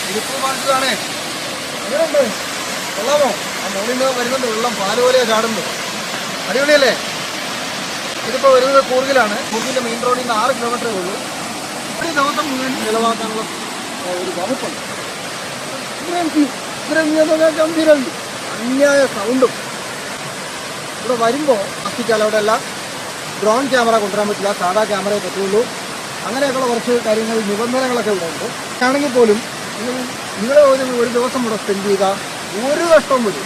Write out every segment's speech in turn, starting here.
ഇരിപ്പ് കാണിച്ചതാണേ. എങ്ങനെയുണ്ട്? കൊള്ളാമോ? ആ മോളിൽ നിന്ന് വരുന്നുണ്ട് വെള്ളം, പാല് പോലെയാ ചാടുന്നത്. അടിപൊളിയല്ലേ? ഇതിപ്പോൾ വരുന്നത് കൂർഗിലാണ്. കൂർഗിൻ്റെ മെയിൻ റോഡിൽ നിന്ന് 6 കിലോമീറ്ററേ ഉള്ളൂ. ഒരു ദിവസം മുഴുവൻ ചിലവാക്കാനുള്ള ഒരു വകുപ്പുണ്ട്. ഗംഭീരമുണ്ട്, അന്യായ സൗണ്ടും. ഇവിടെ വരുമ്പോൾ അസ്തിച്ചാൽ അവിടെ എല്ലാം ഡ്രോൺ ക്യാമറ കൊണ്ടുവരാൻ പറ്റില്ല, സാധാ ക്യാമറയെ പറ്റുള്ളൂ. അങ്ങനെയൊക്കെയുള്ള കുറച്ച് കാര്യങ്ങൾ, നിബന്ധനകളൊക്കെ ഇവിടെ ഉണ്ട്. ആണെങ്കിൽ പോലും നിങ്ങൾ ഒരു ദിവസം ഇവിടെ സ്പെൻഡ് ചെയ്യുക, ഒരു കഷ്ടവും വരും.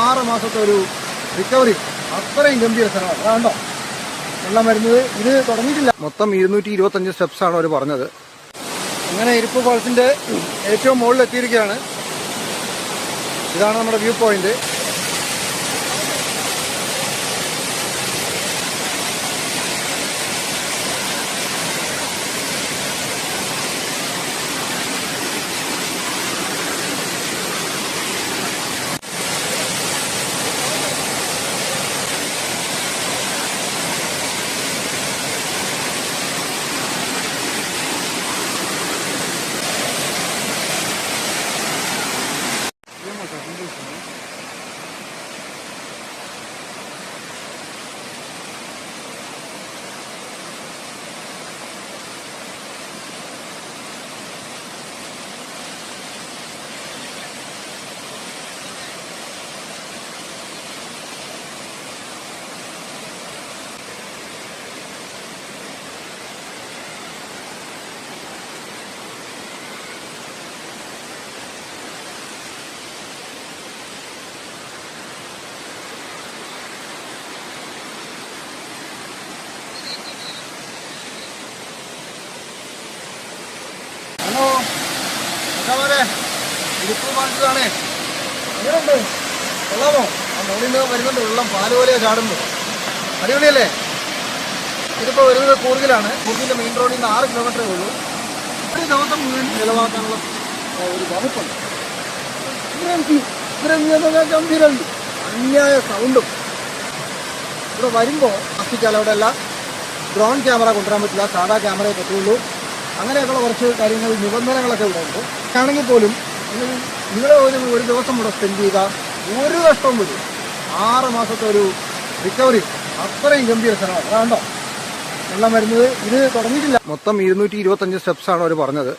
6 മാസത്തെ ഒരു റിക്കവറി, അത്രയും ഗംഭീര സ്ഥലമാണ്. അതാണ്ടോ വെള്ളം വരുന്നത്. ഇത് തുടങ്ങിയിട്ടില്ല. മൊത്തം 225 സ്റ്റെപ്സാണ് അവർ പറഞ്ഞത്. അങ്ങനെ ഇരിപ്പ് ഫാൾസിന്റെ ഏറ്റവും മുകളിൽ എത്തിയിരിക്കുകയാണ്. ഇതാണ് നമ്മുടെ വ്യൂ പോയിന്റ്. ഇരിപ്പ് കാണിച്ചതാണേ. എങ്ങനെയുണ്ട്? കൊള്ളാമോ? ആ മോളിൽ നിന്ന് വരുന്നുണ്ട് വെള്ളം, പാല് പോലെയാ ചാടുന്നത്. അടിപൊളിയല്ലേ? ഇതിപ്പോൾ വരുന്നത് കൂർഗിലാണ്. കൂർഗിൻ്റെ മെയിൻ റോഡിൽ നിന്ന് 6 കിലോമീറ്ററേ ഉള്ളൂ. ഒരു ദിവസം മുഴുവൻ ചിലവാക്കാനുള്ള ഒരു വകുപ്പുണ്ട്. ഗംഭീരമുണ്ട്, അന്യായ സൗണ്ടും. ഇവിടെ വരുമ്പോൾ അസ്തിച്ചാൽ അവിടെ എല്ലാം ഡ്രോൺ ക്യാമറ കൊണ്ടുവരാൻ പറ്റില്ല, സാധാ ക്യാമറയെ പറ്റുള്ളൂ. അങ്ങനെയൊക്കെയുള്ള കുറച്ച് കാര്യങ്ങൾ, നിബന്ധനകളൊക്കെ ഇവിടെ ഉണ്ട്. ആണെങ്കിൽ പോലും നിങ്ങൾ ഒരു ദിവസം ഇവിടെ സ്പെൻഡ് ചെയ്യുക, ഒരു കഷ്ടവും വരും. 6 മാസത്തെ ഒരു റിക്കവറി, അത്രയും ഗംഭീര സ്ഥലമാണ്. അതാണ്ടോ വെള്ളം വരുന്നത്. ഇത് തുടങ്ങിയിട്ടില്ല. മൊത്തം 225 സ്റ്റെപ്സാണ് അവർ പറഞ്ഞത്.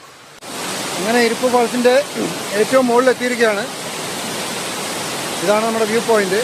അങ്ങനെ ഇരിപ്പ് ഫാൾസിന്റെ ഏറ്റവും മുകളിൽ എത്തിയിരിക്കുകയാണ്. ഇതാണ് നമ്മുടെ വ്യൂ പോയിന്റ്.